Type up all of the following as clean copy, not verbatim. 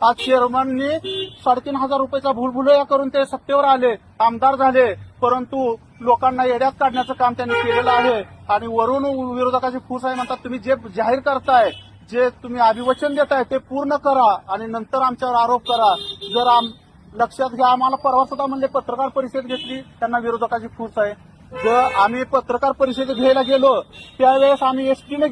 आज चेअरमननी 3,500 रुपयाचा भूलभुलैया करून ते सत्तेवर आले, आमदार झाले, परंतु लोकांना येड्यात काढण्याचं काम त्यांनी केलेलं आहे. आणि वरून विरोधकाची फूस आहे म्हणतात. तुम्ही जे जाहीर करताय, जे तुम्ही अभिवचन देताय ते पूर्ण करा आणि नंतर आमच्यावर आरोप करा. जर लक्षात घ्या, आम्हाला परवा सुद्धा म्हणले पत्रकार परिषद घेतली, त्यांना विरोधकाची फूस आहे. जर आम्ही पत्रकार परिषद घ्यायला गेलो त्यावेळेस आम्ही एसटीने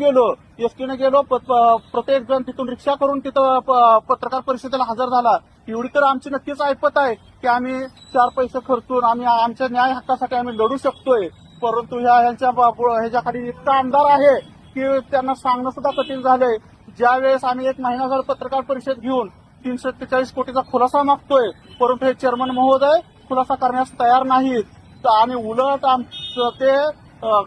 गेलो, प्रत्येक जण तिथून रिक्षा करून तिथं पत्रकार परिषदेला हजर झाला. एवढी तर आमची नक्कीच ऐपत आहे की आम्ही 4 पैसे खर्चून आम्ही आमच्या न्याय हक्कासाठी आम्ही लढू शकतोय. परंतु ह्याच्याखाली इतका आमदार आहे की त्यांना सांगणं सुद्धा कठीण झालंय. ज्यावेळेस आम्ही 1 महिनाभर पत्रकार परिषद घेऊन 343 कोटीचा खुलासा मागतोय, परंतु हे चेअरमन महोदय खुलासा करण्यास तयार नाहीत. आणि उलट ते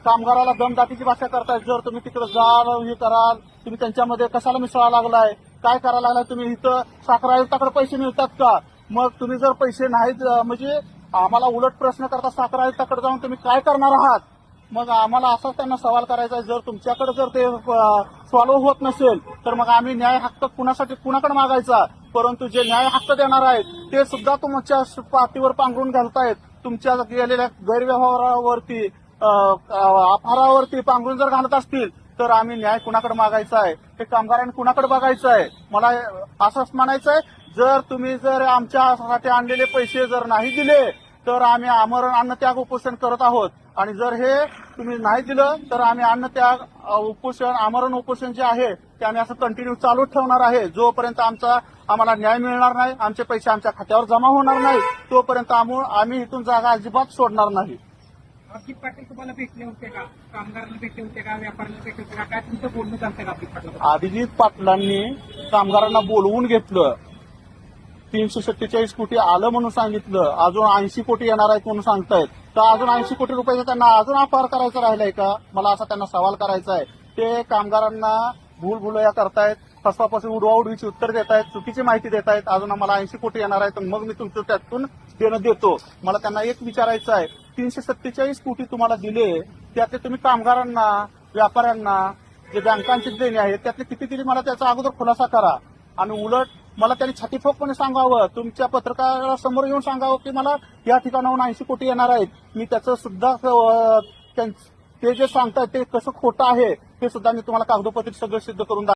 कामगाराला दमदाटीची भाषा करतायत. जर तुम्ही तिकडे जाल, हे कराल, तुम्ही त्यांच्यामध्ये कशाला मिसळा लागलाय, काय करायला लागलाय, तुम्ही इथं साखर आयुक्ताकडे पैसे मिळतात का? मग तुम्ही जर पैसे नाहीत म्हणजे आम्हाला उलट प्रश्न करता साखर आयुक्ताकडे जाऊन तुम्ही काय करणार आहात? मग आम्हाला असाच त्यांना सवाल करायचा आहे. जर तुमच्याकडे जर ते सॉल्व्ह होत नसेल तर मग आम्ही न्याय हक्क कुणाकडे मागायचा? परंतु जे न्याय हक्क देणार आहेत ते सुद्धा तुमच्या पाठीवर पांघरून घालतायत. तुमच्या गेलेल्या गैरव्यवहारावरती, अपहारावरती पांघरून जर घालत असतील तर आम्ही न्याय कुणाकडे मागायचा आहे? हे कामगारांनी कुणाकडे बघायचं आहे? मला असंच म्हणायचं आहे, जर आमच्यासाठी आणलेले पैसे जर नाही दिले तर आम्ही आमरण अन्नत्याग उपोषण करत आहोत. आणि जर हे तुम्ही नाही दिलं तर आम्ही अन्नत्याग उपोषण, आमरण उपोषण जे आहे ते आम्ही असं कंटिन्यू चालू ठेवणार आहे. जोपर्यंत आम्हाला न्याय मिळणार नाही, आमचे पैसे आमच्या खात्यावर जमा होणार नाही, तोपर्यंत आम्ही इथून जागा अजिबात सोडणार नाही. अभिजित पाटील तुम्हाला भेटले होते का? कामगारांना भेटले होते का? व्यापाऱ्यांना भेटले होते का? काय तुमचं बोलणं चालतंय का अभिजित पाटील? अभिजित पाटलांनी कामगारांना बोलवून घेतलं, 347 कोटी आलं म्हणून सांगितलं, अजून 80 कोटी येणार आहेत म्हणून सांगतायत. तर अजून 80 कोटी रुपयाचा त्यांना अजून अपहार करायचा राहिलाय का? मला असा त्यांना सवाल करायचा आहे. ते कामगारांना भूलभुलैया करतायत, फसवापासून उडवाउडवीची उत्तर देत आहेत, चुकीची माहिती देत आहेत. अजून आम्हाला 80 कोटी येणार आहेत, मग मी तुमचं त्यातून देणं देतो. मला त्यांना एक विचारायचं आहे, 347 कोटी तुम्हाला दिले, त्यातले तुम्ही कामगारांना, व्यापाऱ्यांना, जे बँकांचे देणे आहेत त्यातले किती दिले मला त्याचा अगोदर खुलासा करा. आणि उलट मला त्यांनी छातीठोकपणे सांगावं, तुमच्या पत्रकारासमोर येऊन सांगावं की मला या ठिकाणाहून 80 कोटी येणार आहेत. मी त्याचं सुद्धा ते जे सांगतायत ते कसं खोटं आहे ते सुद्धा मी तुम्हाला कागदोपत्री सगळं सिद्ध करून